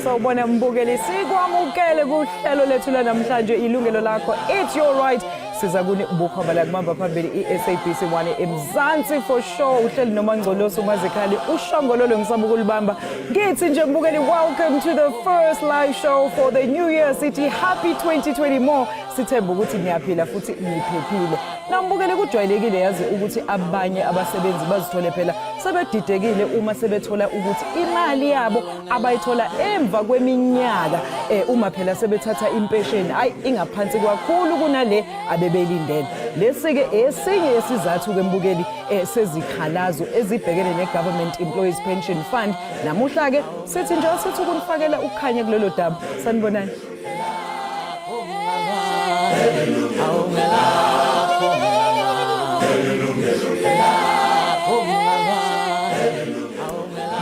Sawubona mbukeli sikwamukele kuhlelo lethu lanamhlanje ilungelo lakho it's your right siza kuni bukhobala kumamba phambili iSABC 1 eMzansi for sure uhleli noma ngcoloso umazikhali ushongololo ngisaba ukulibamba ngithi nje mbukeli welcome to the first live show for the new year sithi happy 2020 more sithemba ukuthi niyaphila futhi niphephile nambukeli kujwayelekile yazi ukuthi abanye abasebenzi bazithole phela sebedidekile uma sebethola ukuthi imali yabo abayithola emva kweminyaka uma phela sebethatha impesheni ayi ingaphansi kakhulu kunale abebelindele lesike esinye isizathu ke mbukeli sezikhalazo ezibhekene neGovernment Employees Pension Fund namuhla ke sithi nje sithi ukunifakela ukukhanya kulelo daba sanibonani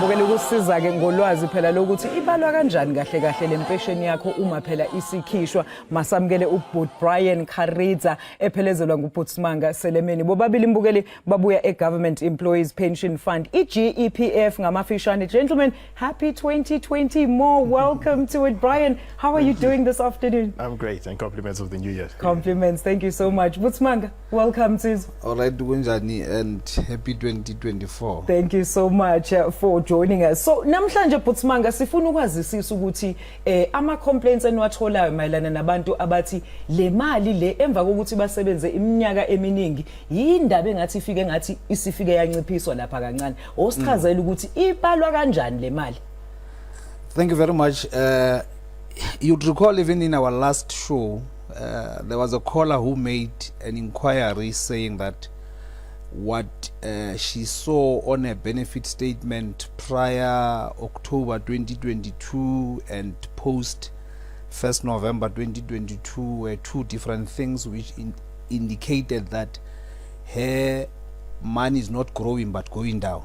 Bukele ukusiza ke ngolwazi phela lokuthi ibalwa kanjani kahle kahle lempesheni yakho uma phela isikhishwa masamukele uBut Brian Khariza ephelezelwa nguButsmanga Selemeni bobabili mbukeli babuya eGovernment Employees Pension Fund GEPF ngamafishane gentlemen happy 2020 more welcome to it Brian how are you doing this afternoon I'm great and compliments of the new year compliments thank you so much Butsmanga welcome to all right kunjani and happy 2024 thank you so much for joining us. So namhlanje Butsmanga sifuna ukwazisisa ukuthi ama complaints eniwatholayo mayelana nabantu abathi le mali le emva kokuthi basebenze iminyaka eminingi yindaba engathi ifike ngathi isifike yanciphiswa lapha kancane. Osichazela ukuthi ibalwa kanjani le mali? Thank you very much. You'd recall even in our last show there was a caller who made an inquiry saying that what she saw on a benefit statement prior October 2022 and post 1st November 2022 were two different things which indicated that her money is not growing but going down.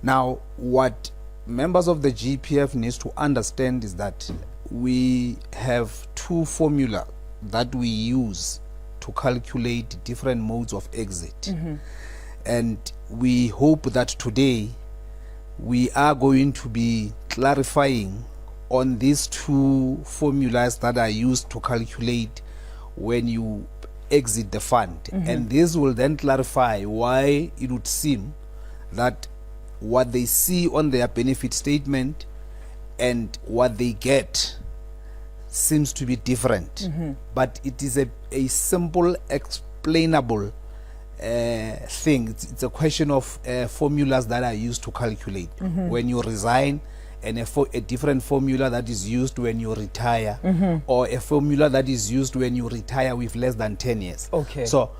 Now what members of the GEPF needs to understand is that we have two formula that we use to calculate different modes of exit. And we hope that today we are going to be clarifying on these two formulas that are used to calculate when you exit the fund. And this will then clarify why it would seem that what they see on their benefit statement and what they get seems to be different. But it is a simple explainable thing. It's a question of formulas that are used to calculate when you resign, and a different formula that is used when you retire, or a formula that is used when you retire with less than 10 years. Okay. So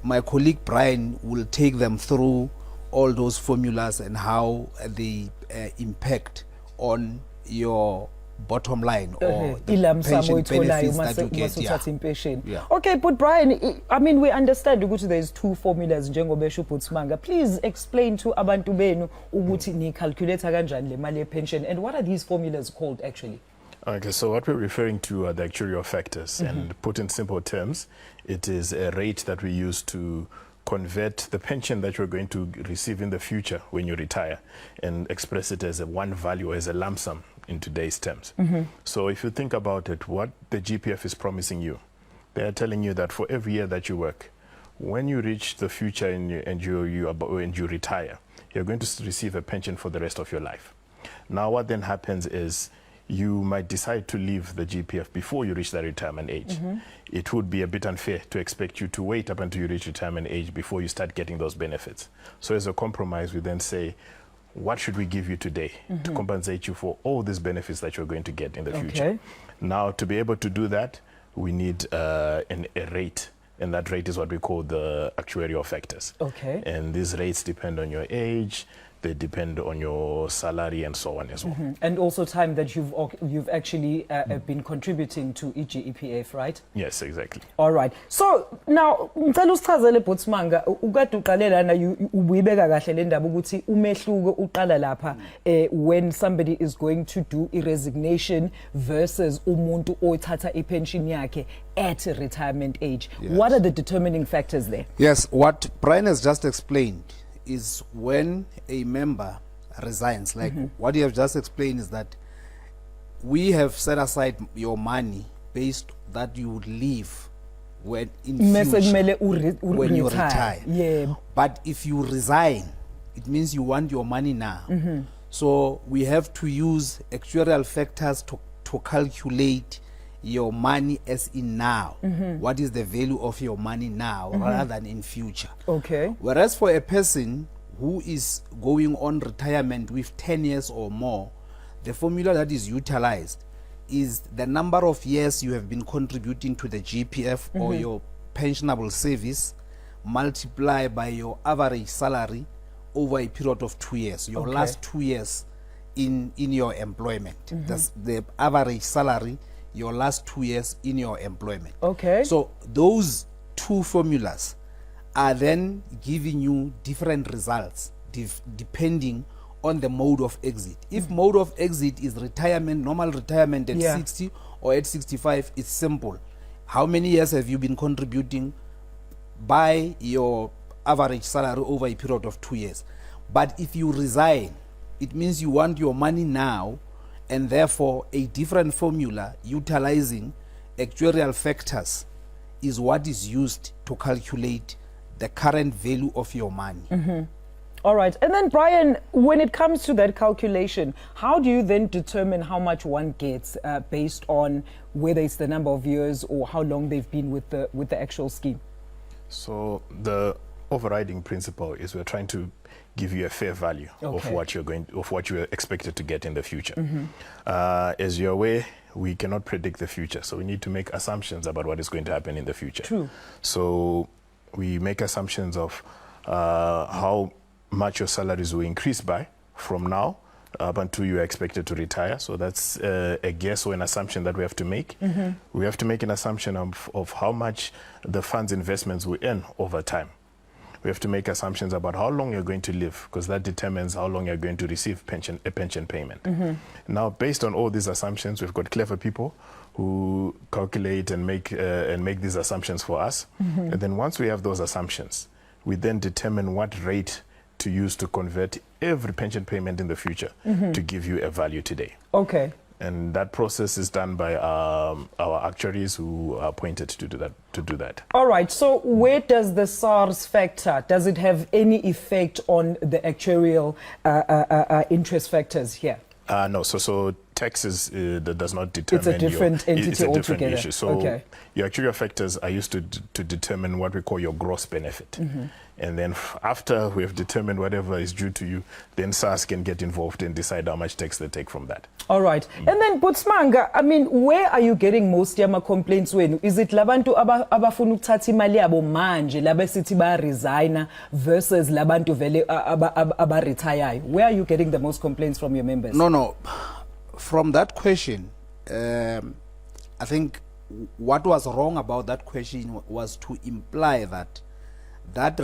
my colleague Brian will take them through all those formulas and how they impact on your bottom line or the pension benefits that you get. Yeah. Okay, but Brian, I mean, we understand ukuthi there's two formulas njengobesho Butsmanga. Please explain to abantu benu ukuthi ni calculate kanjani le mali pension and what are these formulas called actually? Okay, so what we're referring to are the actuarial factors, and put in simple terms, it is a rate that we use to convert the pension that you're going to receive in the future when you retire and express it as a one value, as a lump sum in today's terms. So if you think about it, what the GPF is promising you, they are telling you that for every year that you work, when you reach the future and you retire, you're going to receive a pension for the rest of your life. Now what then happens is you might decide to leave the GPF before you reach that retirement age. It would be a bit unfair to expect you to wait up until you reach retirement age before you start getting those benefits. So as a compromise, we then say, what should we give you today to compensate you for all these benefits that you're going to get in the future? Now, to be able to do that, we need a rate, and that rate is what we call the actuarial factors. And these rates depend on your age, They depend on your salary and so on as well. And also time that you've actually been contributing to GEPF, right? Yes, exactly. All right. So now ngicela usichazele Botsmanga ukade uqale lana ubuyibeka kahle le ndaba ukuthi umehluko uqala lapha when somebody is going to do a resignation versus umuntu othatha ipension yakhe at retirement age. Yes. What are the determining factors there? Yes, what Brian has just explained is when a member resigns, like what you have just explained is that we have set aside your money based that you would leave when in future when you retire. Yeah. But if you resign, it means you want your money now. So we have to use actuarial factors to calculate your money as in now. What is the value of your money now rather than in future? Okay. Whereas for a person who is going on retirement with 10 years or more, the formula that is utilized is the number of years you have been contributing to the GPF or your pensionable service multiplied by your average salary over a period of 2 years, your last 2 years in your employment. That's the average salary, your last 2 years in your employment. Okay. So those two formulas are then giving you different results depending on the mode of exit. If mode of exit is retirement, normal retirement at 60 or at 65, it's simple. How many years have you been contributing by your average salary over a period of 2 years? But if you resign, it means you want your money now, and therefore a different formula utilizing actuarial factors is what is used to calculate the current value of your money. All right. And then Brian, when it comes to that calculation, how do you then determine how much one gets based on whether it's the number of years or how long they've been with the actual scheme? So the overriding principle is we're trying to give you a fair value of what you're expected to get in the future. As you're aware, we cannot predict the future, so we need to make assumptions about what is going to happen in the future. True. So we make assumptions of how much your salaries will increase by from now up until you are expected to retire. So that's a guess or an assumption that we have to make. We have to make an assumption of how much the fund's investments will earn over time. We have to make assumptions about how long you're going to live, because that determines how long you're going to receive a pension payment. Now, based on all these assumptions, we've got clever people who calculate and make these assumptions for us. And then once we have those assumptions, we then determine what rate to use to convert every pension payment in the future to give you a value today. Okay. And that process is done by our actuaries who are appointed to do that. All right. So where does the SARS factor, does it have any effect on the actuarial interest factors here? No. So taxes that does not determine. It's a different entity it's a different altogether. issue. So your actuarial factors are used to determine what we call your gross benefit. And then after we have determined whatever is due to you, then SARS can get involved and decide how much tax they take from that. All right. And then Botsmanga, I mean, where are you getting most yama complaints when? Is it labantu abafuna ukuthatha imali yabo manje labesithi ba resign versus labantu vele aba retire? Where are you getting the most complaints from your members? No. From that question, I think what was wrong about that question was to imply that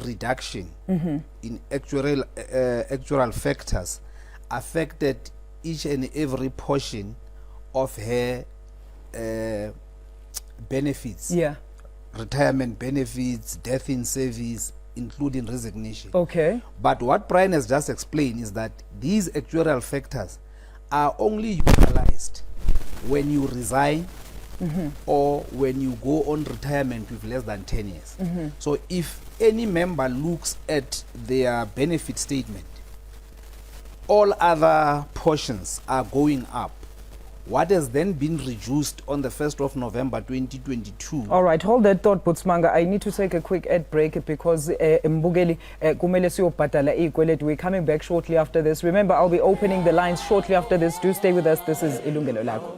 reduction in actuarial factors affected each and every portion of her benefits. Yeah. Retirement benefits, death in service, including resignation. Okay. But what Brian has just explained is that these actuarial factors are only utilized when you resign or when you go on retirement with less than 10 years. So if any member looks at their benefit statement, all other portions are going up. What has then been reduced on the 1st of November 2022? All right, hold that thought, Botsmanga. I need to take a quick ad break because Mbugeli kumele siyobhadala izikweletu. We're coming back shortly after this. Remember, I'll be opening the lines shortly after this. Do stay with us. This is Yilungelo Lakho.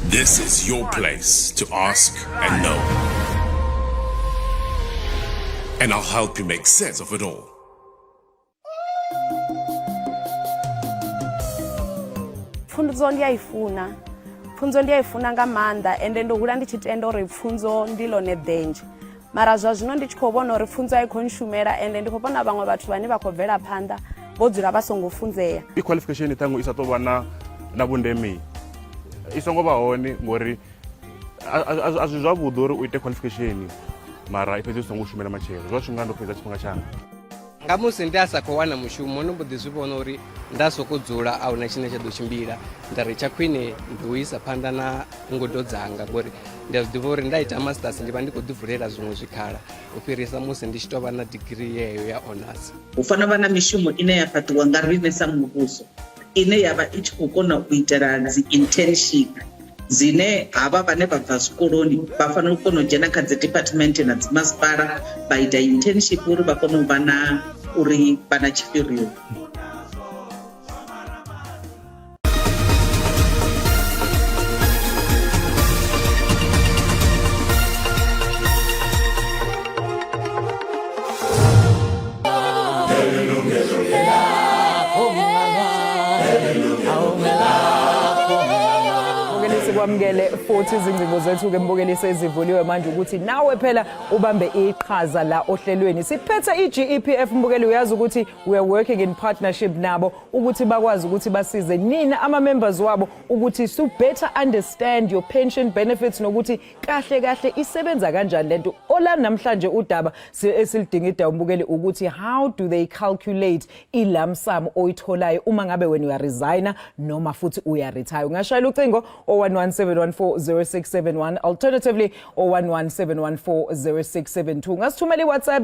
This is your place to ask and know. And I'll help you make sense of it all. Pfunzo ndiyayifuna nga maanḓa ende ndo hula ndi tshi tenda uri pfunzo ndi ḽone ḓenje mara zwa zwino ndi tshi khou vhona uri pfunzo a i khou nshumela ende ndi khou vhona vhaṅwe vhathu vhane vha khou bvela phanḓa vho dzula vha songo funzea qualification ṱhangu i sa tou vha na vhundeme i songo vha hone ngori a zwi zwavhuḓi uri u ite qualification mara i fhedzi u songo shumela matshelo zwa shumela ndo fhedza tshifhinga tshanga nga musi ndi a sa khou wana mushumo ndo mbo ḓi zwi vhona uri nda sokou dzula a huna tshine tsha ḓo tshimbila nda ri tsha khwine ndi u isa phanḓa na ngudo dzanga ngori ndi a zwi ḓivha uri nda ita masters ndi vha ndi khou ḓivulela zwiṅwe zwikhala u fhirisa musi ndi tshi tou vha na degree yeyo ya honors. Hu fanela vha na mishumo ine ya fhaṱiwa nga riṋe sa muvhuso ine ya vha i tshi khou kona u itela dzi internship dzine havha vhane vha bva zwikoloni vha fanela u kona u dzhena kha dzi department na dzi masipala vha ita internship uri vha kone u vha na uri vha na tshipirioni. Kwamukele futhi izingcingo zethu ke Mbukeli sezivuliwe manje ukuthi nawe phela ubambe iqhaza la ohlelweni siphethe iGEPF Mbukeli uyazi ukuthi we are working in partnership nabo ukuthi bakwazi ukuthi basize nina ama members wabo ukuthi to better understand your pension benefits nokuthi kahle isebenza kanjani lento ola namhlanje udaba esilidinga idaba Mbukeli ukuthi how do they calculate ilump sum oyitholayo uma ngabe wena uya resign noma futhi uya retire ungashayela ucingo 011-714-0671 alternatively 011-714-0672 ngasithumela iWhatsApp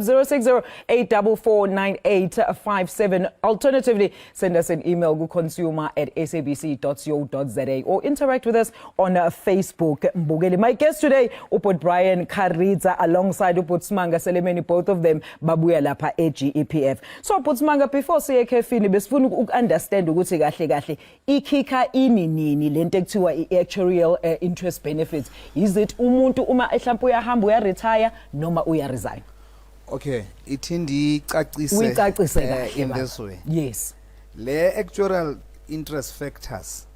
060-844-9857 alternatively send us an email ku consumer@sabc.co.za or interact with us on Facebook Mbukeli. My guest today Upot Brian Karidza alongside Upot Smanga Selemeni, both of them babuya lapha eGEPF. So Upot Smanga, before siye khefini besifuna ukunderstand ukuthi kahle ikhika ini nini lento ekuthiwa actuarial interest benefits. Is it umuntu uma mhlawumbe uyahamba uya retire noma uya resign? Okay, ithindi icacise in this way. Yes. Le actuarial interest factors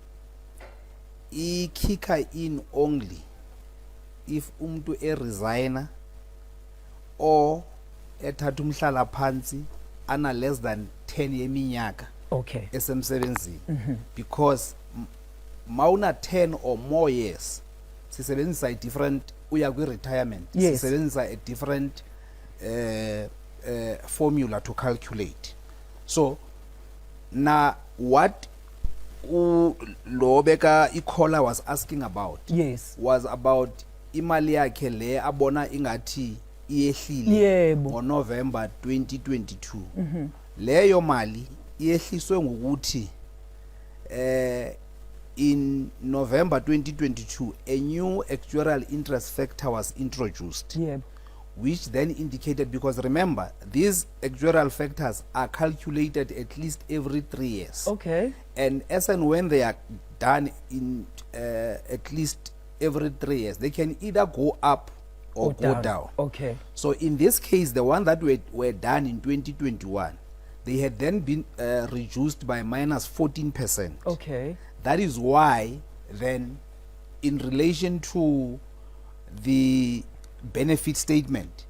kick in only if umuntu resigner or ethatha umhlala phansi ana less than 10 yeminyaka. Okay. Esemsebenzini because mauna 10 or more years sisebenzisa a different uya kwi retirement sisebenzisa a different formula to calculate. So na what Lobeka Ikola was asking about was about imali yakhe le abona ingathi iyehlile on November 2022 leyo mali iyehliswe ngokuthi in November 2022 a new actuarial interest factor was introduced which then indicated, because remember these actuarial factors are calculated at least every 3 years, and as and when they are done in at least every 3 years they can either go up or go down. So in this case the one that were done in 2021 they had then been reduced by minus 14%. That is why then in relation to the benefit statement,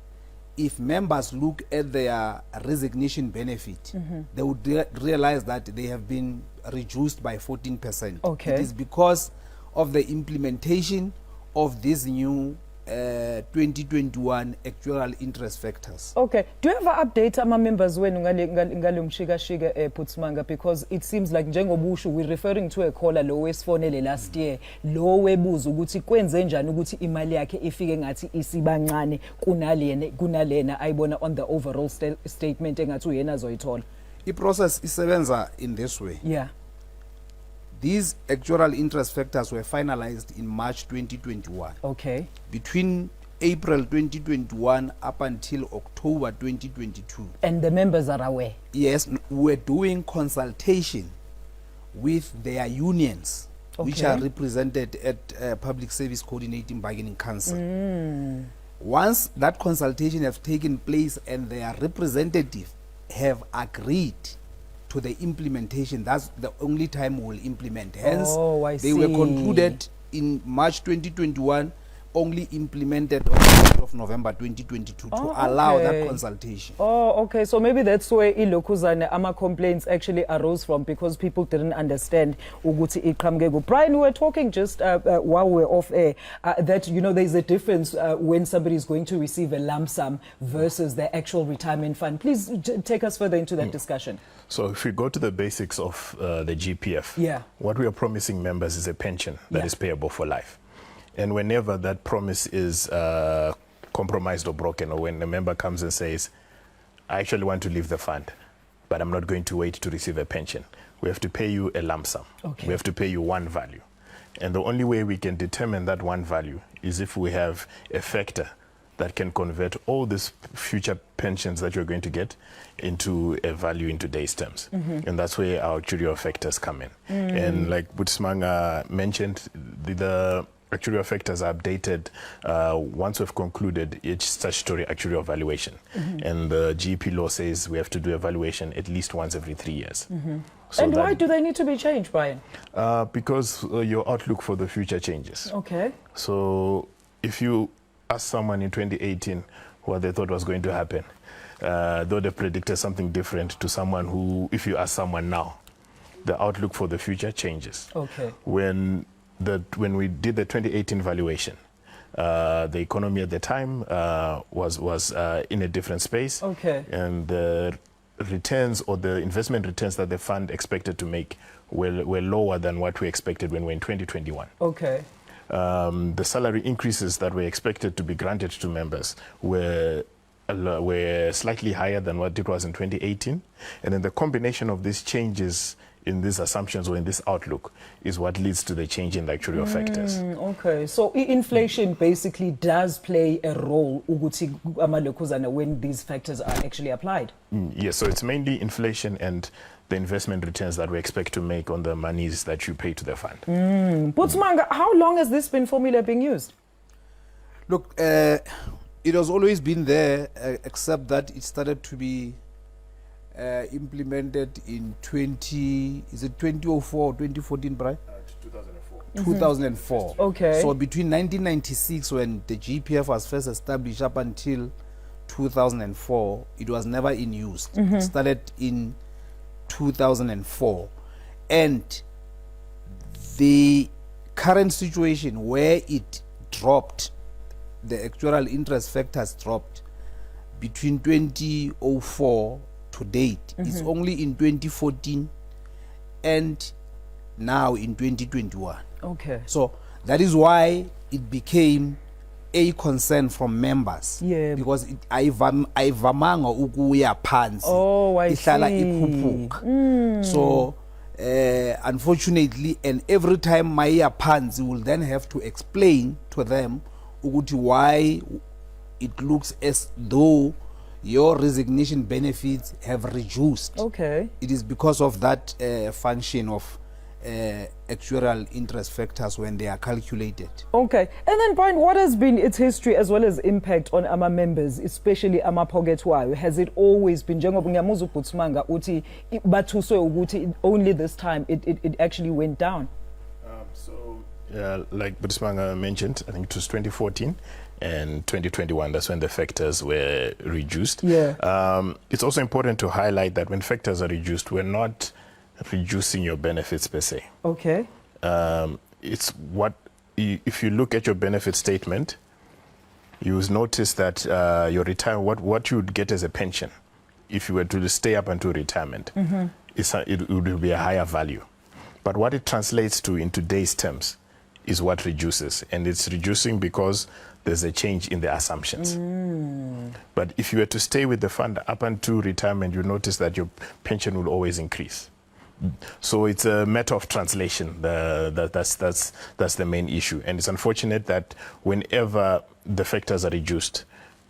if members look at their resignation benefit, they would realize that they have been reduced by 14%. It is because of the implementation of this new 2021 actuarial interest factors. Do you ever update ama members wenu ngale mshika Putsmanga, because it seems like njengobusho we're referring to a caller lo wesifonele last year lo webuza ukuthi kwenze njani ukuthi imali yakhe ifike ngathi isibancane kunalena ayibona on the overall statement engathi uyena zoyithola. I process isebenza in this way. These actuarial interest factors were finalized in March 2021. Between April 2021 up until October 2022. And the members are aware? Yes, we're doing consultation with their unions which are represented at Public Service Coordinating Bargaining Council. Once that consultation has taken place and their representatives have agreed to the implementation, that's the only time we'll implement. Hence, they were concluded in March 2021, only implemented on the 3rd of November 2022 to allow that consultation. Oh, okay. So maybe that's where ilokuzane ama complaints actually arose from, because people didn't understand ukuthi iqhamukeko. Brian, we were talking just while we were off air that, you know, there's a difference when somebody is going to receive a lump sum versus the actual retirement fund. Please take us further into that discussion. So if we go to the basics of the GPF, what we are promising members is a pension that is payable for life. And whenever that promise is compromised or broken, or when a member comes and says, I actually want to leave the fund, but I'm not going to wait to receive a pension, we have to pay you a lump sum. We have to pay you one value. And the only way we can determine that one value is if we have a factor that can convert all these future pensions that you're going to get into a value in today's terms. And that's where our actuarial factors come in. And like Butsmanga mentioned, the actuarial factors are updated once we've concluded each statutory actuarial valuation. And the GEP law says we have to do evaluation at least once every 3 years. So and why do they need to be changed, Brian? Because your outlook for the future changes. Okay. So if you ask someone in 2018 what they thought was going to happen, though they predicted something different to someone who, if you ask someone now, the outlook for the future changes. Okay. When we did the 2018 valuation, the economy at the time was in a different space. Okay. And the returns, or the investment returns that the fund expected to make were lower than what we expected when we were in 2021. Okay. The salary increases that were expected to be granted to members were slightly higher than what it was in 2018. And then the combination of these changes in these assumptions or in this outlook is what leads to the change in the actuarial factors. Okay, so inflation basically does play a role when these factors are actually applied. Yes, so it's mainly inflation and the investment returns that we expect to make on the monies that you pay to the fund. Butsmanga, how long has this formula being used? Look, it has always been there, except that it started to be implemented in 2004 or 2014, Brian? 2004. 2004. Okay. So between 1996, when the GEPF was first established, up until 2004, it was never in use. It started in 2004. And the current situation where it dropped, the actuarial interest factors dropped between 2004 to date. It's only in 2014 and now in 2021. Okay. So that is why it became a concern from members. Yeah. Because ayivamanga ukuya phansi. Oh, I see. So unfortunately, and every time maya phansi, will then have to explain to them why it looks as though your resignation benefits have reduced. Okay. It is because of that function of actuarial interest factors when they are calculated. Okay. And then, Brian, what has been its history as well as impact on our members, especially our pocket? Has it always been only this time it actually went down? Like Butsmanga mentioned, I think it was 2014 and 2021, that's when the factors were reduced. Yeah. It's also important to highlight that when factors are reduced, we're not reducing your benefits per se. Okay. It's what, if you look at your benefit statement, you will notice that your what you would get as a pension, if you were to stay up until retirement, it would be a higher value. But what it translates to in today's terms is what reduces, and it's reducing because there's a change in the assumptions. But if you were to stay with the fund up until retirement, you notice that your pension will always increase. So it's a matter of translation. That's the main issue, and it's unfortunate that whenever the factors are reduced,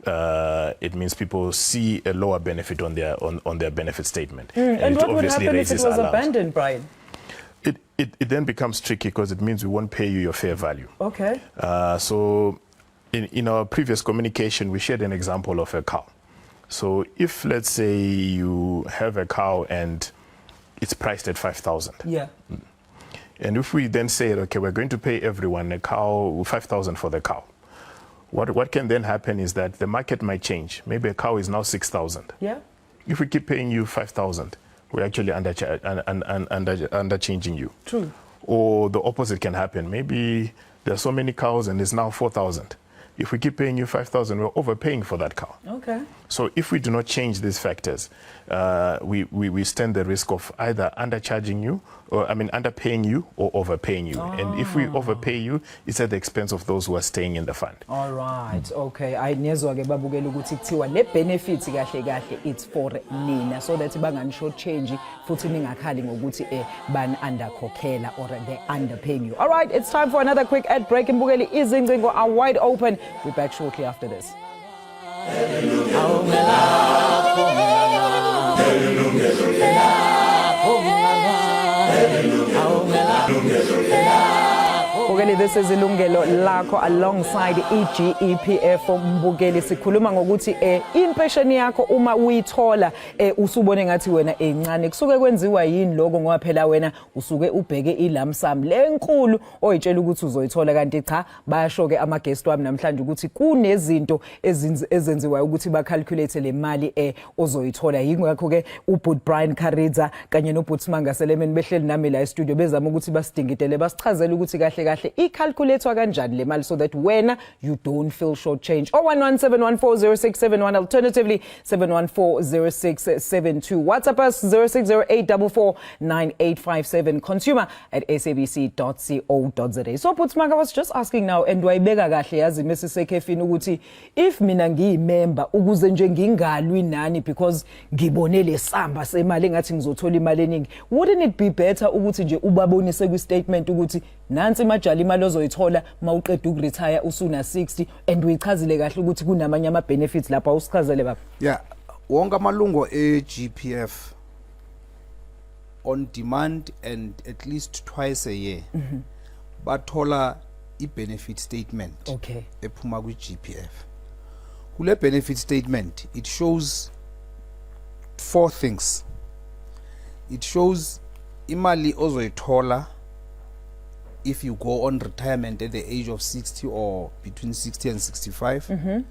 it means people see a lower benefit on their benefit statement. And what would happen if it was abandoned, Brian? It then becomes tricky because it means we won't pay you your fair value. Okay. So in our previous communication, we shared an example of a cow. So if, let's say, you have a cow and it's priced at 5,000. Yeah. And if we then say, okay, we're going to pay everyone a cow, 5,000 for the cow. What can then happen is that the market might change. Maybe a cow is now 6,000. Yeah. If we keep paying you 5,000, we're actually underchanging you. True. Or the opposite can happen. Maybe there are so many cows and it's now 4,000. If we keep paying you 5,000, we're overpaying for that cow. Okay. So if we do not change these factors, we stand the risk of either undercharging you, underpaying you or overpaying you. And if we overpay you, it's at the expense of those who are staying in the fund. All right. Okay. Ayinezwa ke babukela ukuthi kuthiwa le benefits kahle kahle it's for nina so that banganisho change futhi ningakhali ngokuthi ban underkhokhela or they underpaying you. All right, it's time for another quick ad break. Imbukeli izingcingo are wide open. We're back shortly after this. Mbukeli, this is Yilungelo Lakho alongside GEPF. Mbukeli, sikhuluma ngokuthi impesheni yakho uma uyithola usubone ngathi wena encane kusuke kwenziwa yini lokho ngoba phela wena usuke ubheke ilamsam lenkulu oyitshela ukuthi uzoyithola kanti cha bayasho ke ama guest wami namhlanje ukuthi kunezinto ezenziwayo ukuthi ba calculate le mali ozoyithola. Yingakho ke uBut Brian Karidza kanye noBut Mangaselemeni behleli nami la e-studio bezama ukuthi basidingitele basichazele ukuthi kahle kahle i-calculator kanjani le mali so that when you don't feel short change. 0117140671 alternatively 7140672. WhatsApp us 0608449857 consumer@sabc.co.za. So But Manga was just asking now and wayibeka kahle yazi Mrs. Sekefini ukuthi if mina ngiyimember ukuze nje ngingalwi nani because ngibone lesamba semali engathi ngizothola imali eningi, wouldn't it be better ukuthi nje ubabonise kwi statement ukuthi nansi imajali imali ozoyithola mawuqeda ukuretire usuna 60 and uyichazile kahle ukuthi kunamanye ama benefits lapha usichazele baba? Yeah, wonke amalungu e-GPF on demand and at least twice a year bathola i-benefit statement Okay. ephuma kwi-GPF. Kule benefit statement it shows 4 things. It shows imali ozoyithola if you go on retirement at the age of 60 or between 60 and 65.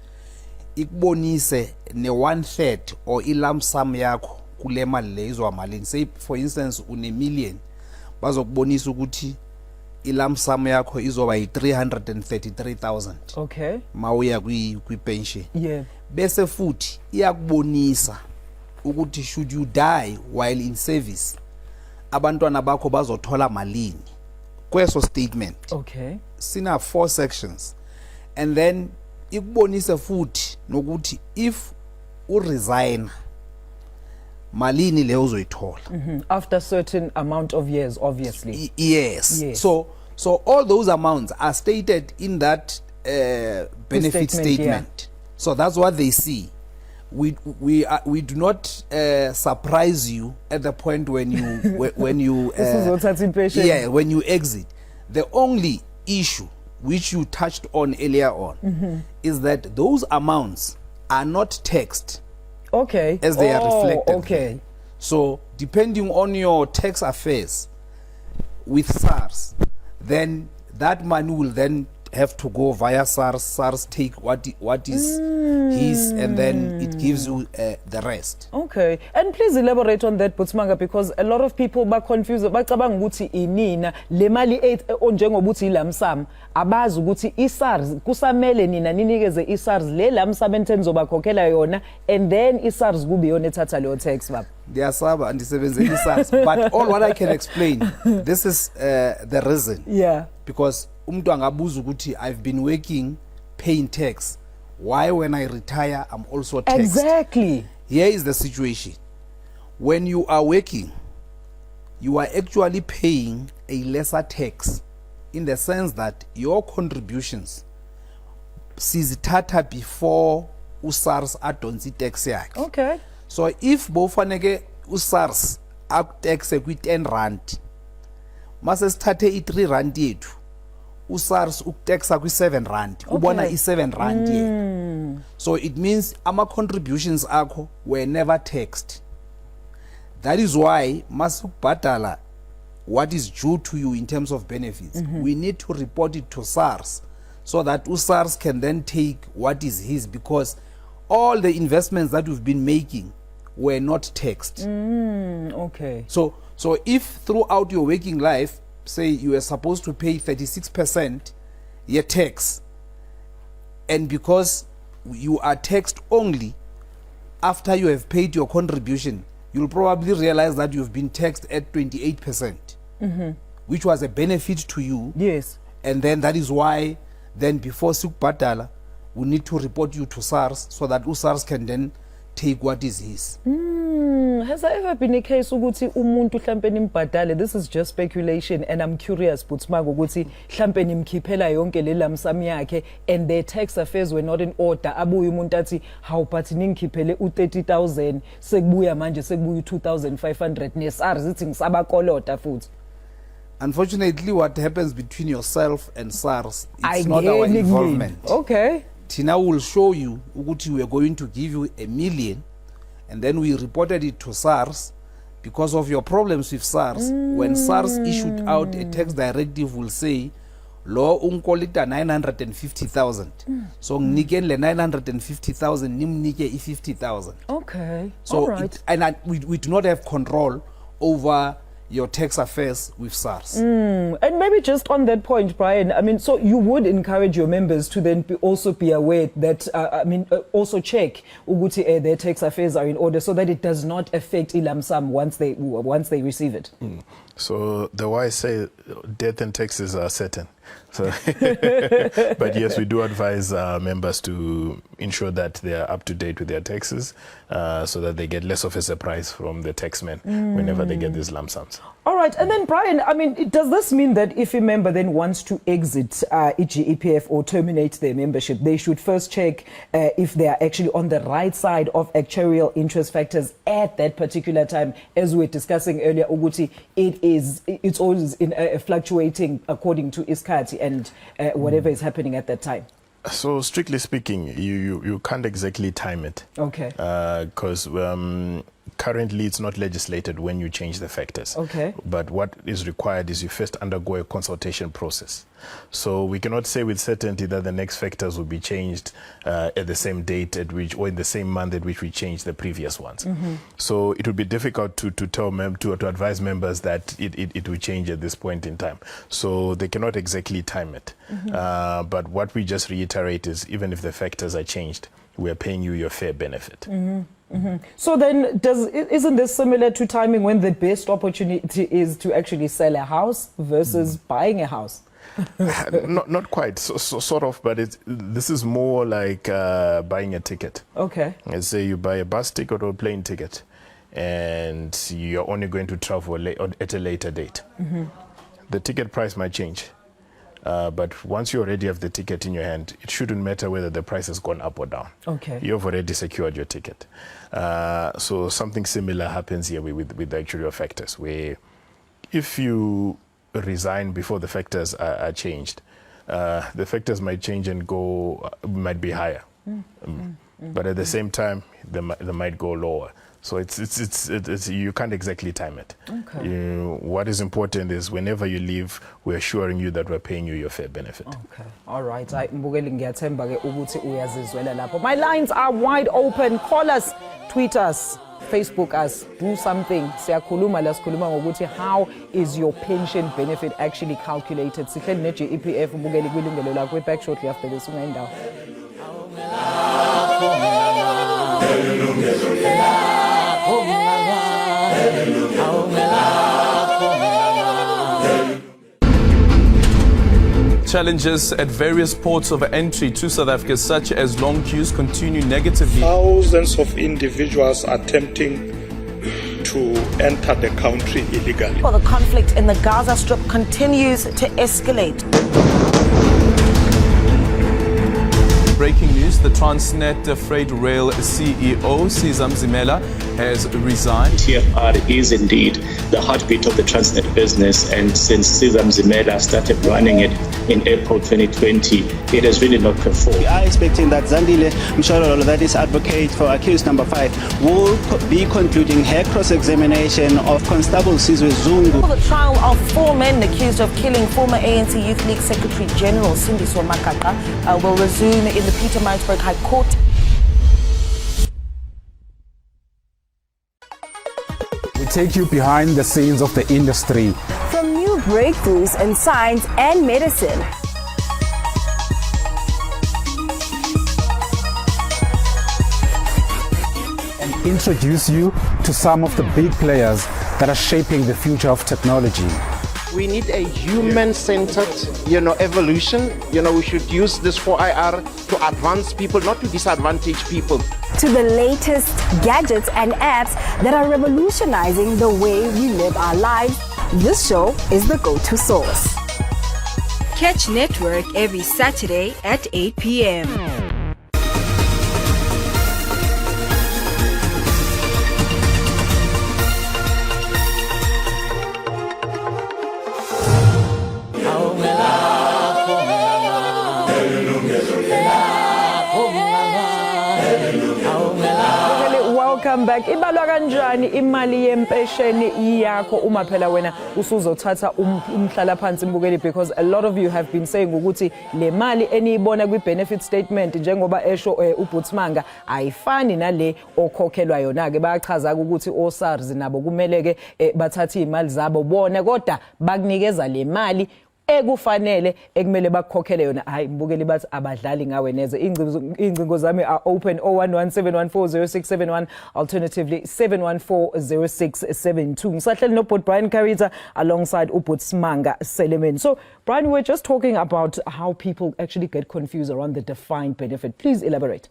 Ikubonise ne 1/3 or ilump sum yakho kule mali le izwa malini. Say for instance une million bazokubonisa ukuthi ilump sum yakho izoba yi-333,000. Okay. Mawuya kwi pension. Yeah. Bese futhi iyakubonisa ukuthi should you die while in service abantwana bakho bazothola malini kweso statement. Okay. Sina 4 sections and then ikubonisa futhi nokuthi if resign malini le uzoyithola After certain amount of years obviously. Yes. Yes. So all those amounts are stated in that benefit statement. Yeah. So that's what they see. We do not surprise you at the point when you when you when you exit. The only issue which you touched on earlier on is that those amounts are not taxed. Okay. As they are reflected. Okay. There. So depending on your tax affairs with SARS, then that money will then have to go via SARS. SARS take what is his and then it gives you the rest. Okay. And please elaborate on that Butsmanga because a lot of people ba confused bacabanga ukuthi inina le mali onjengobuthi ilamsam abazi ukuthi iSARS kusamele nina ninikeze iSARS le lamsam entenzo bakhokhela yona and then iSARS kube yona ethatha leyo tax baba. Ndiyasaba andisebenzeli iSARS but all what I can explain this is the reason. Yeah. Because umuntu angabuza ukuthi I've been working paying tax. Why when I retire I'm also taxed? Exactly. Here is the situation. When you are working, you are actually paying a lesser tax in the sense that your contributions sizithatha before uSARS adonsi tax yakhe. Okay. So if bofaneke uSARS akutaxe kwi 10 rand, mase sithathe i3 rand yethu uSARS ukutaxa kwi7 rand ubona i7 rand yethu. So it means ama contributions akho were never taxed. That is why masukubhadala what is due to you in terms of benefits, we need to report it to SARS so that SARS can then take what is his, because all the investments that we've been making were not taxed. Okay. So if throughout your working life, say you are supposed to pay 36% your tax, and because you are taxed only after you have paid your contribution, you'll probably realize that you've been taxed at 28%, which was a benefit to you. Yes. And then that is why then before Sukbadala, we need to report you to SARS so that SARS can then take what is his. Has there ever been a case ukuthi umuntu hlampe nimbhadale? This is just speculation, and I'm curious but mago ukuthi hlampe nimkhiphela yonke le lamsam yakhe and their tax affairs were not in order. Abuye umuntu athi how but ningikhiphele u30,000 sekubuya manje sekubuya 2,500 neSARS ithi ngisabakolota futhi. Unfortunately, what happens between yourself and SARS, it's not our involvement. Okay. Tina will show you ukuthi we are going to give you 1 million, and then we reported it to SARS because of your problems with SARS. When SARS issued out a tax directive, will say lo unkolita 950,000. So nginikeni le 950,000 nimnike i50,000. Okay. So all right. we do not have control over your tax affairs with SARS. And maybe just on that point, Brian, I mean, so you would encourage your members to then also be aware that, also check ukuthi their tax affairs are in order so that it does not affect ilamsam once they receive it. So the wise say death and taxes are certain. So but yes, we do advise members to ensure that they are up to date with their taxes so that they get less of a surprise from the taxman whenever they get these lump sums. All right. And then, Brian, I mean, does this mean that if a member then wants to exit GEPF or terminate their membership, they should first check if they are actually on the right side of actuarial interest factors at that particular time? As we were discussing earlier, Uguti, it's always fluctuating according to Iskati and whatever is happening at that time. So strictly speaking, you can't exactly time it. Okay. Because currently it's not legislated when you change the factors. Okay. But what is required is you first undergo a consultation process. So we cannot say with certainty that the next factors will be changed at the same date at which, or in the same month at which we changed the previous ones. So it would be difficult to advise members that it will change at this point in time. So they cannot exactly time it. But what we just reiterate is even if the factors are changed, we are paying you your fair benefit. So then, isn't this similar to timing when the best opportunity is to actually sell a house versus buying a house? Not quite, sort of, but this is more like buying a ticket. Okay. Let's say you buy a bus ticket or a plane ticket, and you're only going to travel at a later date. The ticket price might change. But once you already have the ticket in your hand, it shouldn't matter whether the price has gone up or down. Okay. You've already secured your ticket. So something similar happens here with the actuarial factors, where if you resign before the factors are changed, the factors might change and might be higher. But at the same time, they might go lower. So it's you can't exactly time it. Okay. What is important is whenever you leave, we're assuring you that we're paying you your fair benefit. Okay. All right. My lines are wide open. Call us, tweet us, Facebook us, do something. How is your pension benefit actually calculated? GEPF, Yilungelo Lakho. We're back shortly after this. Challenges at various ports of entry to South Africa, such as long queues, continue negatively. Thousands of individuals attempting to enter the country illegally. Well, the conflict in the Gaza Strip continues to escalate. breaking news. The Transnet Freight Rail CEO, Zimela, has resigned. TFR is indeed the heartbeat of the Transnet business, and since Zimela started running it in April 2020, it has really not performed. We are expecting that Zandile Mshololo, that is advocate for accused number 5, will be concluding her cross-examination of Constable Sizwe Zungu. The trial of 4 men accused of killing former ANC Youth League Secretary General Sindiswa Makaka will resume in the Pietermaritzburg High Court. We take you behind the scenes of the industry. From new breakthroughs in science and medicine. And introduce you to some of the big players that are shaping the future of technology. We need a human-centered, evolution. We should use this 4IR to advance people, not to disadvantage people. To the latest gadgets and apps that are revolutionizing the way we live our lives, this show is the go-to source. Catch Network every Saturday at 8 p.m. Welcome back. Ibalwa kanjani imali yempesheni yakho uma phela wena usuzothatha umhlala phansi mbukeli, because a lot of you have been saying ukuthi le mali eniyibona kwi benefit statement njengoba esho uButsmanga ayifani nale okhokhelwa yona ke. Bayachaza ukuthi oSARS nabo kumele ke bathathe imali zabo bona kodwa bakunikeza le mali ekufanele ekumele bakukhokhele yona. Hayi mbukeli bathi abadlali ngawe neze. Ingcingo zami are open 0117140671, alternatively 7140672. Ngisahleli no Bot Brian Karita alongside Butsmanga Selemen. So Brian, we're just talking about how people actually get confused around the defined benefit. Please elaborate.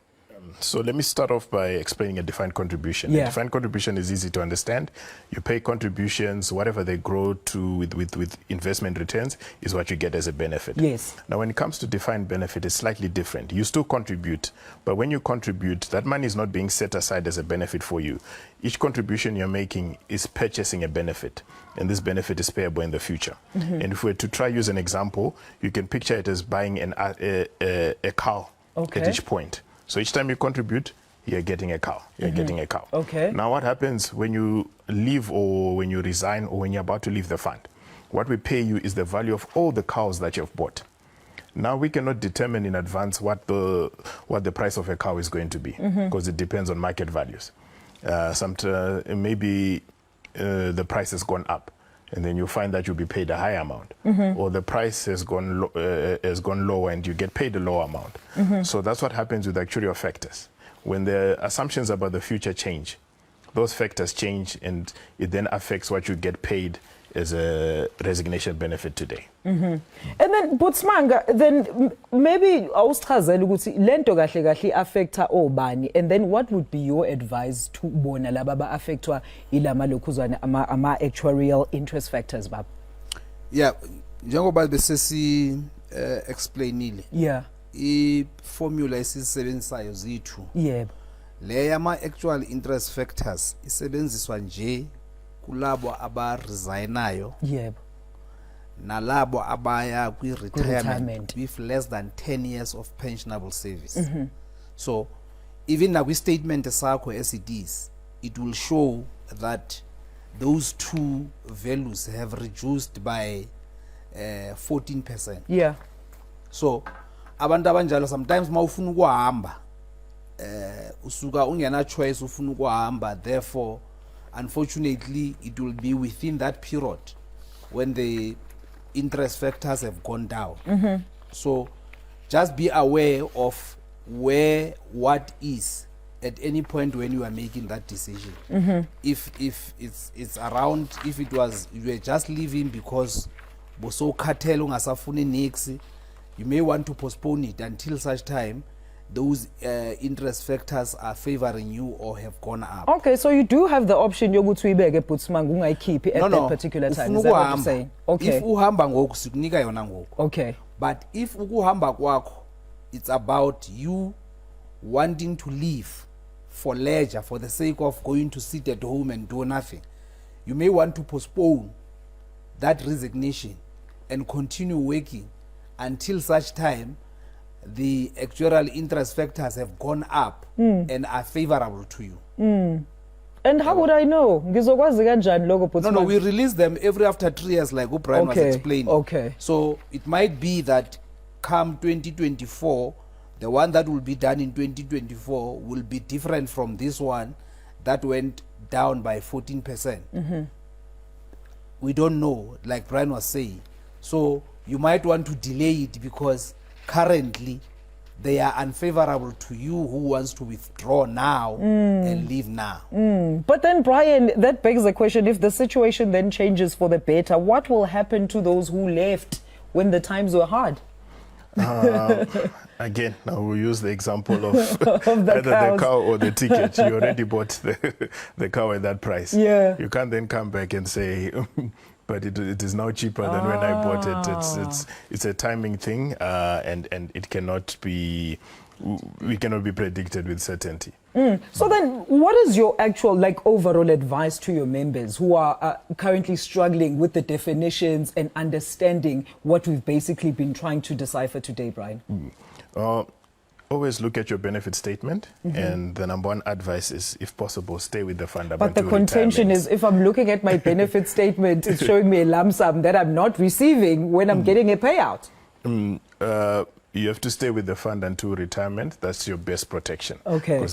So let me start off by explaining a defined contribution. A defined contribution is easy to understand. You pay contributions, whatever they grow to with investment returns is what you get as a benefit. Yes. Now, when it comes to defined benefit, it's slightly different. You still contribute, but when you contribute, that money is not being set aside as a benefit for you. Each contribution you're making is purchasing a benefit, and this benefit is payable in the future. And if we were to try use an example, you can picture it as buying a cow at each point. So each time you contribute, you're getting a cow. You're getting a cow. Okay. Now what happens when you leave or when you resign or when you're about to leave the fund? What we pay you is the value of all the cows that you've bought. Now we cannot determine in advance what the price of a cow is going to be, because it depends on market values. Maybe the price has gone up, and then you find that you'll be paid a higher amount, or the price has gone lower and you get paid a lower amount. So that's what happens with actuarial factors. When the assumptions about the future change, those factors change, and it then affects what you get paid as a resignation benefit today. And then Butsmanga, then maybe awusichazela ukuthi lento kahle kahle affecta obani, and then what would be your advice to bona laba ba affectwa ilama lokhuzwana ama actuarial interest factors baba? Yeah, njengoba besesi explainile. Yeah. I formula esisebenzisayo zithu. Yebo. Le yama actual interest factors isebenziswa nje kulabo abaresignayo. Yebo. Nalabo abaya kwi-retirement with less than 10 years of pensionable service. So even na kwi-statement sakho as it is, it will show that those two values have reduced by 14%. Yeah. So abantu abanjalo sometimes mawufuna ukuhamba usuka ungena choice ufuna ukuhamba, therefore unfortunately it will be within that period when the interest factors have gone down. So just be aware of what is at any point when you are making that decision. If it's around, if it was you were just leaving because boso cartel ungasafuni nix, you may want to postpone it until such time those interest factors are favoring you or have gone up. Okay, so you do have the option yokuthi uyibeke Butsmanga ungayikhiphi at that particular time. Is that what you're saying? Okay. If uhamba ngoku sikunika yona ngoku. Okay. But if ukuhamba kwakho it's about you wanting to leave for leisure, for the sake of going to sit at home and do nothing. You may want to postpone that resignation and continue working until such time the actuarial interest factors have gone up and are favorable to you. And how would I know? No, we release them every after 3 years, like Brian was explaining. Okay. So it might be that come 2024, the one that will be done in 2024 will be different from this one that went down by 14%. We don't know, like Brian was saying. So you might want to delay it because currently they are unfavorable to you who wants to withdraw now and leave now. But then, Brian, that begs the question, if the situation then changes for the better, what will happen to those who left when the times were hard? Again, now we'll use the example of, the either the cow or the ticket. You already bought the cow at that price. Yeah. You can't then come back and say, but it is now cheaper than when I bought it. It's a timing thing, and it cannot be, we cannot be predicted with certainty. So then, what is your actual, overall advice to your members who are currently struggling with the definitions and understanding what we've basically been trying to decipher today, Brian? Always look at your benefit statement, and the number one advice is, if possible, stay with the fundamental But the contention is, if I'm looking at my benefit statement, it's showing me a lump sum that I'm not receiving when I'm getting a payout. You have to stay with the fund until retirement. That's your best protection. Okay. Because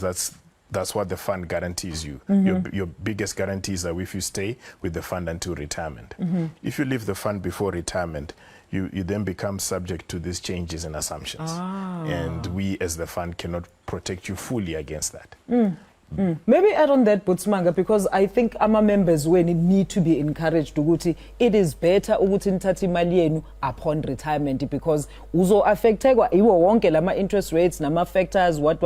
that's what the fund guarantees you. Your biggest guarantees are if you stay with the fund until retirement. If you leave the fund before retirement, you then become subject to these changes and assumptions. And we as the fund cannot protect you fully against that. Maybe add on that, Botsmanga, because I think our members need to be encouraged to it is better ukuthi nithathe imali yenu upon retirement, because uzo affecteka iwo wonke lama interest rates nama factors what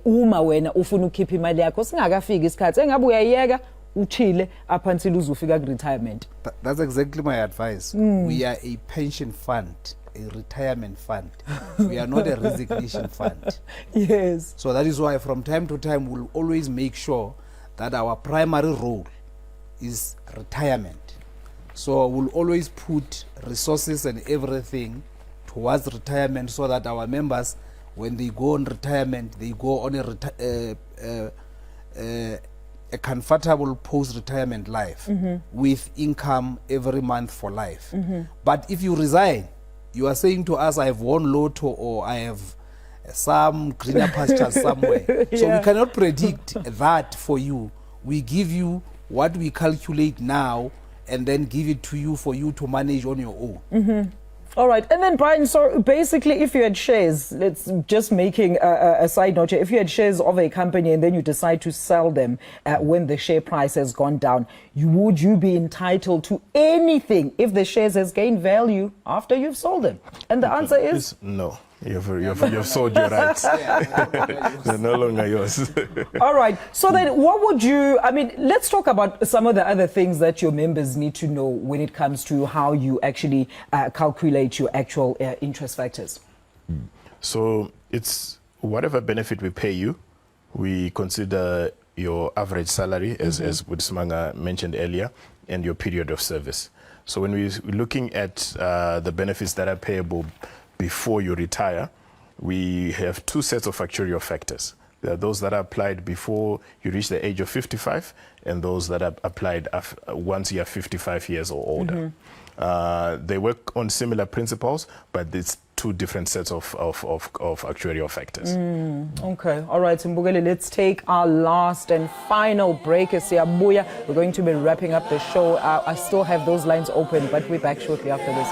uma wena ufuna ukhipha imali yakho singakafika isikhathi engabe uyayiyeka uchile up until uzofika ku retirement. That's exactly my advice. We are a pension fund, a retirement fund. We are not a resignation fund. Yes. So that is why from time to time we'll always make sure that our primary role is retirement. So we'll always put resources and everything towards retirement so that our members, when they go on retirement, they go on a comfortable post-retirement life with income every month for life. But if you resign, you are saying to us, I have won lotto or I have some greener pastures somewhere. So we cannot predict that for you. We give you what we calculate now and then give it to you for you to manage on your own. All right. And then, Brian, so basically, if you had shares, let's just making a side note here, if you had shares of a company and then you decide to sell them when the share price has gone down, would you be entitled to anything if the shares has gained value after you've sold them? And the answer is no. You've sold your rights. They're no longer yours. All right. So then what would you, let's talk about some of the other things that your members need to know when it comes to how you actually calculate your actual interest factors. So it's whatever benefit we pay you, we consider your average salary, as Botsmanga mentioned earlier, and your period of service. So when we're looking at the benefits that are payable before you retire, we have two sets of actuarial factors. There are those that are applied before you reach the age of 55 and those that are applied once you are 55 years or older. They work on similar principles, but it's two different sets of actuarial factors. Okay. All right, Mbugeli, let's take our last and final break. We're going to be wrapping up the show. I still have those lines open, but we're back shortly after this.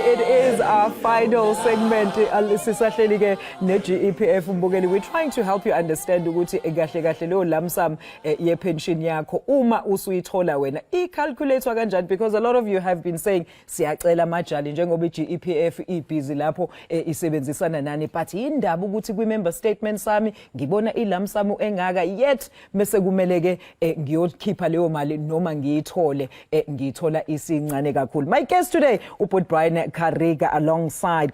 it is our final segment. Sisahleli ke ne-GEPF Mbogeli. We're trying to help you understand ukuthi kahle kahle lo lamsam ye pension yakho uma usuyithola wena i-calculator kanjani, because a lot of you have been saying siyacela majali njengoba i-GEPF ibhizi lapho isebenzisana nani, but indaba ukuthi kwi-member statement sami ngibona ilamsam engaka, yet mase kumele ke ngiyokhipha leyo mali noma ngiyithole ngiyithola isincane kakhulu. My guest today, Ubut Brian Kariga alongside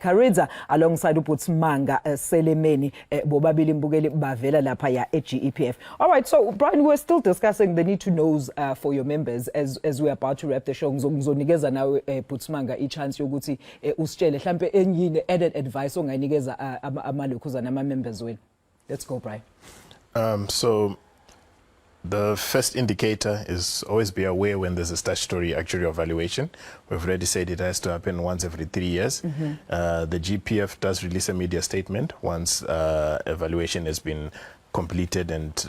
Ubutsmanga Selemeni, bobabili Mbogeli bavela lapha ya GEPF. All right, so Brian, we're still discussing the need to knows for your members as we're about to wrap the show. Ngizonikeza nawe Butsmanga i-chance yokuthi usitshele mhlambe enyini added advice ongayinikeza amalokhuzana ama-members wenu. Let's go, Brian. So the first indicator is always be aware when there's a statutory actuarial valuation. We've already said it has to happen once every 3 years. The GPF does release a media statement once evaluation has been completed and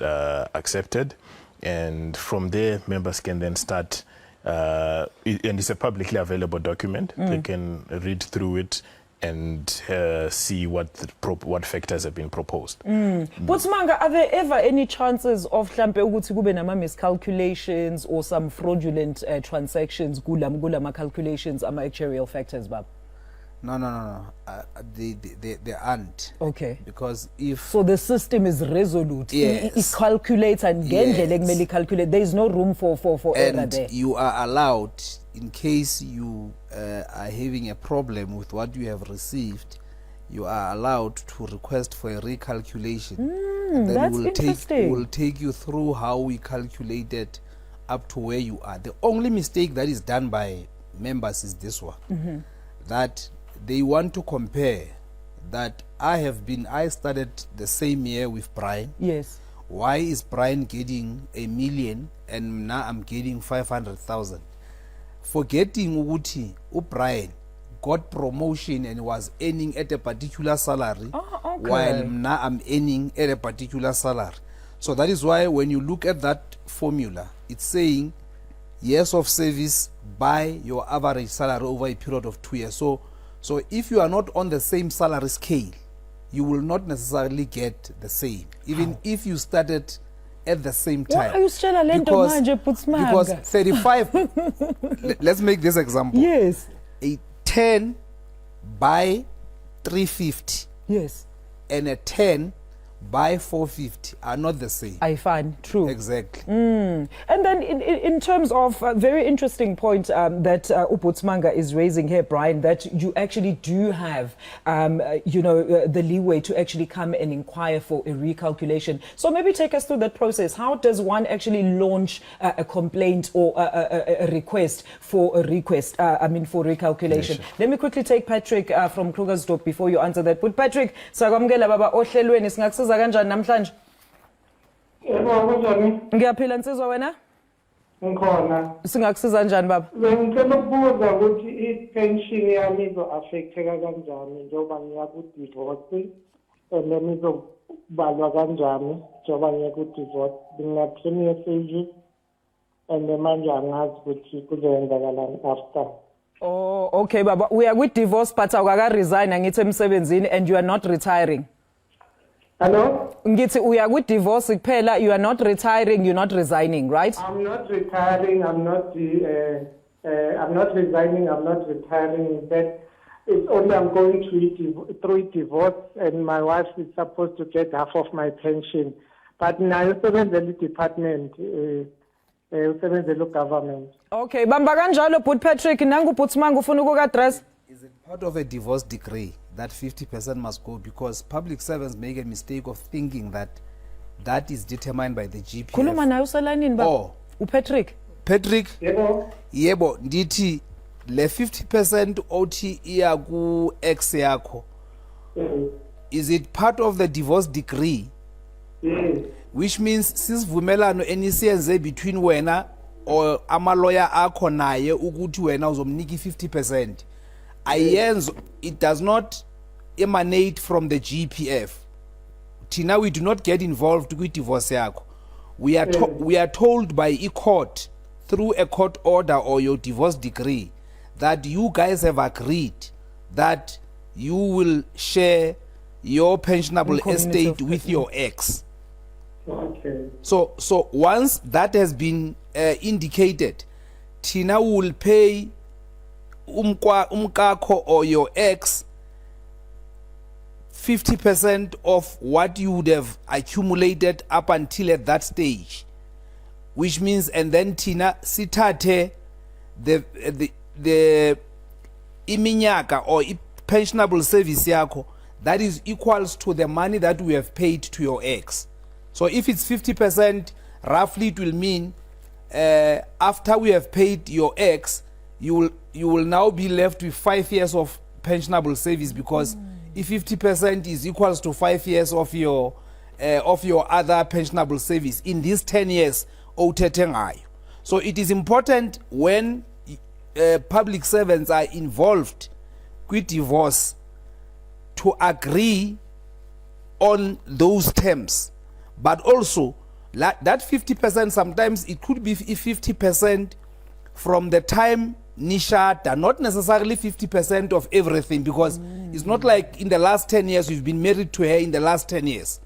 accepted. And from there, members can then start, and it's a publicly available document. They can read through it and see what factors have been proposed. Butsmanga, are there ever any chances of hlampe ukuthi kube nama miscalculations or some fraudulent transactions gula calculations ama actuarial factors, bab? No. They aren't. Okay. Because if so, the system is resolute. Yes. It calculates and yes. Calculate. There is no room for error there. And you are allowed, in case you are having a problem with what you have received, you are allowed to request for a recalculation. And then that's interesting. We'll take you through how we calculated up to where you are. The only mistake that is done by members is this one. That they want to compare that I started the same year with Brian. Yes. Why is Brian getting 1 million and now I'm getting 500,000? Forgetting ukuthi Brian got promotion and was earning at a particular salary, while now I'm earning at a particular salary. So that is why when you look at that formula, it's saying years of service by your average salary over a period of 2 years. So if you are not on the same salary scale, you will not necessarily get the same, even if you started at the same time. Why are you still a because 35, let's make this example. Yes. A 10 by 350. Yes. And a 10 by 450 are not the same. I find true. Exactly. And then in terms of a very interesting point that Ubutsmanga is raising here, Brian, that you actually do have, the leeway to actually come and inquire for a recalculation. So maybe take us through that process. How does one actually launch a complaint or a request for a for recalculation? Let me quickly take Patrick from Krugersdorp before you answer that. But Patrick, sakwamukela baba ohlelweni singakusiza kanjani namhlanje? Yebo, kunjani? Ngiyaphila, nsizwa wena? Ngikhona. Singakusiza kanjani baba? Bengicela ukubuza ukuthi i-pension yami izo-affecteka kanjani njengoba ngiya ku-divorce and then izobalwa kanjani njengoba ngiya ku-divorce. Ngina-10 years age and manje angazi ukuthi kuzoyenzakalani after. Oh, okay baba. We are with divorce but awukaka-resign angithi emsebenzini and you are not retiring. Hello? Ngithi uya with divorce kuphela, you are not retiring, you're not resigning, right? I'm not retiring, I'm not resigning, I'm not retiring. In fact, it's only I'm going through divorce and my wife is supposed to get half of my pension. But now usebenzela department, usebenzela government. Okay, bamba kanjalo but Patrick nangu Butsmanga ufuna ukuka-address. Is it part of a divorce decree that 50% must go, because public servants make a mistake of thinking that is determined by the GPF. Khuluma naye uselayinini baba. uPatrick. Patrick. Yebo ndithi le 50% othi iya ku ex yakho. Is it part of the divorce decree? Which means sisivumelano enisiyenze between wena or ama lawyer akho naye ukuthi wena uzomnika 50%. Ayenzo, it does not emanate from the GPF. Tina, we do not get involved with divorce yakho. We are told by a court through a court order or your divorce decree that you guys have agreed that you will share your pensionable Community estate of with your ex. Okay. So once that has been indicated, Tina will pay umkako or your ex 50% of what you would have accumulated up until at that stage, which means, and then Tina sitate the iminyaka or pensionable service yako that is equals to the money that we have paid to your ex. So if it's 50%, roughly it will mean after we have paid your ex, you will now be left with 5 years of pensionable service, because if 50% is equals to 5 years of your other pensionable service in these 10 years, so it is important when public servants are involved with divorce to agree on those terms, but also that 50%, sometimes it could be 50% from the time nishada, not necessarily 50% of everything, because it's not like in the last 10 years you've been married to her in the last 10 years.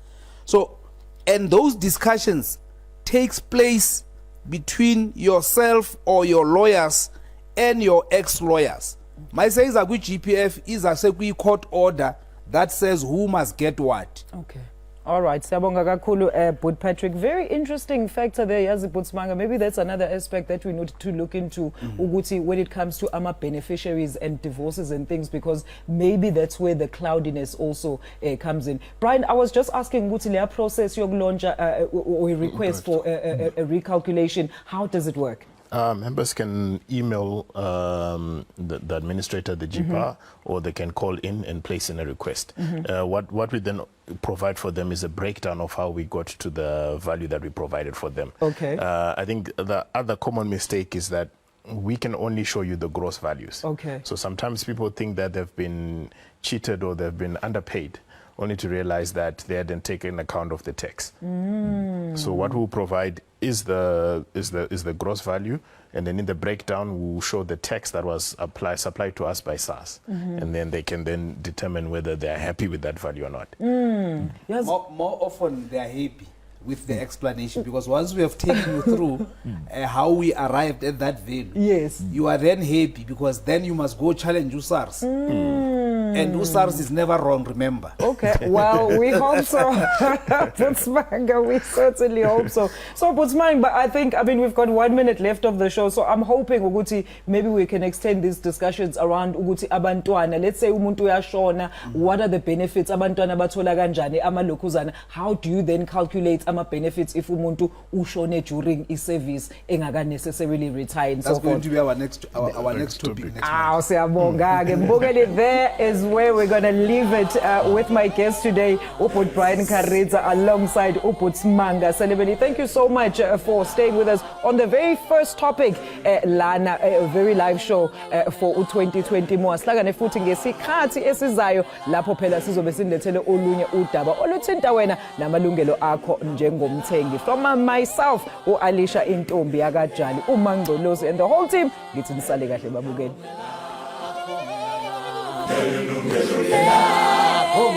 So, and those discussions takes place between yourself or your lawyers and your ex-lawyers. My says that GEPF is a court order that says who must get what. Okay. All right, Siyabonga kakhulu, Bud Patrick. Very interesting factor there, Yazi Butsmanga. Maybe that's another aspect that we need to look into, Uguti, when it comes to AMA beneficiaries and divorces and things, because maybe that's where the cloudiness also comes in. Brian, I was just asking, Uguti, the process your launch or a request for a recalculation. How does it work? Members can email the administrator, the GPA, or they can call in and place in a request. What we then provide for them is a breakdown of how we got to the value that we provided for them. Okay. I think the other common mistake is that we can only show you the gross values. Okay. So sometimes people think that they've been cheated or they've been underpaid, only to realize that they hadn't taken account of the tax. So what we'll provide is the gross value, and then in the breakdown we'll show the tax that was supplied to us by SARS, and then they can then determine whether they are happy with that value or not. Yes. More often they are happy with the explanation, because once we have taken you through how we arrived at that value, yes, you are then happy, because then you must go challenge USARS. And USARS is never wrong, remember. Okay, well, we hope so. Butsmanga, we certainly hope so. So, Butsmanga, but I mean, we've got 1 minute left of the show, so I'm hoping, Uguti, maybe we can extend these discussions around Uguti Abantwana. Let's say umuntu uyashona, what are the benefits? Abantwana bathola kanjani amalokuzana? How do you then calculate ama benefits if umuntu ushone during i-service engaka necessarily retired? That's going to be our next topic next month. Siyabonga ke mbukeli. There is where we're going to leave it with my guest today, Uput Brian Karidza, alongside Uput Manga Celebrity. Thank you so much for staying with us on the very first topic, Lana, a very live show for 2020 more. Slagane futhi ngesikhathi esizayo lapho phela sizobe sindethele olunye udaba oluthinta wena namalungelo akho njengomthengi. From myself, Alisha Intombi yakajali, uMangcolosi and the whole team, ngithi nisale kahle babukeli. Oh,